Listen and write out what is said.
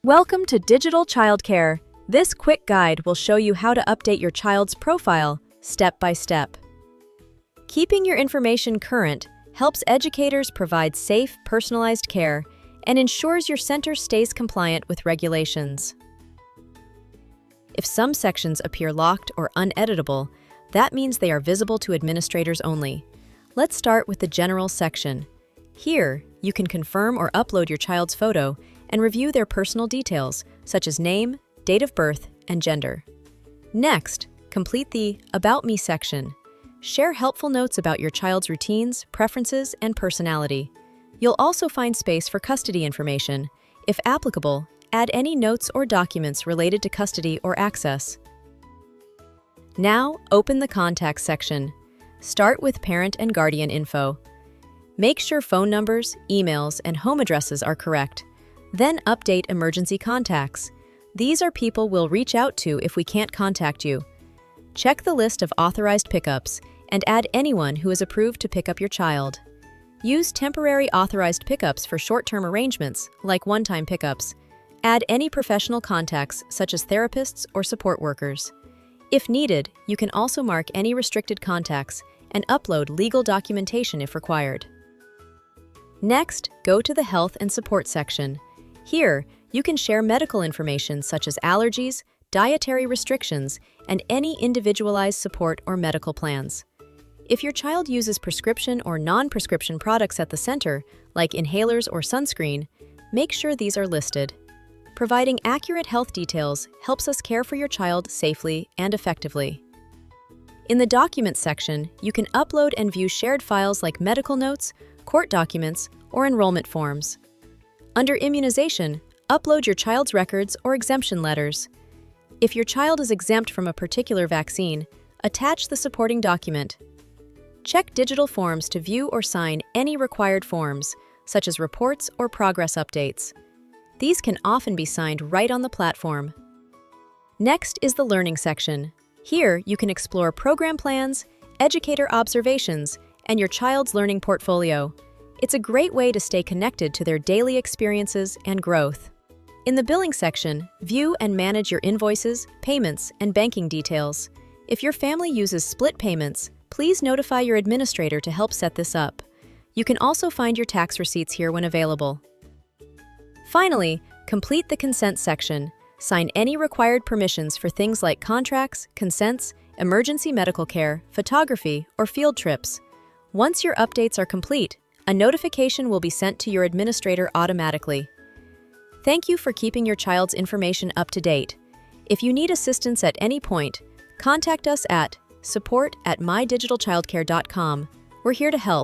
Welcome to Digital Childcare. This quick guide will show you how to update your child's profile, step by step. Keeping your information current helps educators provide safe, personalized care and ensures your center stays compliant with regulations. If some sections appear locked or uneditable, that means they are visible to administrators only. Let's start with the General section. Here, you can confirm or upload your child's photo and review their personal details, such as name, date of birth, and gender. Next, complete the About Me section. Share helpful notes about your child's routines, preferences, and personality. You'll also find space for custody information. If applicable, add any notes or documents related to custody or access. Now, open the Contacts section. Start with parent and guardian info. Make sure phone numbers, emails, and home addresses are correct. Then update emergency contacts. These are people we'll reach out to if we can't contact you. Check the list of authorized pickups and add anyone who is approved to pick up your child. Use temporary authorized pickups for short-term arrangements, like one-time pickups. Add any professional contacts, such as therapists or support workers. If needed, you can also mark any restricted contacts and upload legal documentation if required. Next, go to the Health and Support section. Here, you can share medical information such as allergies, dietary restrictions, and any individualized support or medical plans. If your child uses prescription or non-prescription products at the center, like inhalers or sunscreen, make sure these are listed. Providing accurate health details helps us care for your child safely and effectively. In the Documents section, you can upload and view shared files like medical notes, court documents, or enrollment forms. Under Immunization, upload your child's records or exemption letters. If your child is exempt from a particular vaccine, attach the supporting document. Check digital forms to view or sign any required forms, such as reports or progress updates. These can often be signed right on the platform. Next is the Learning section. Here, you can explore program plans, educator observations, and your child's learning portfolio. It's a great way to stay connected to their daily experiences and growth. In the Billing section, view and manage your invoices, payments, and banking details. If your family uses split payments, please notify your administrator to help set this up. You can also find your tax receipts here when available. Finally, complete the Consent section. Sign any required permissions for things like contracts, consents, emergency medical care, photography, or field trips. Once your updates are complete, a notification will be sent to your administrator automatically. Thank you for keeping your child's information up to date. If you need assistance at any point, contact us at support@mydigitalchildcare.com. We're here to help.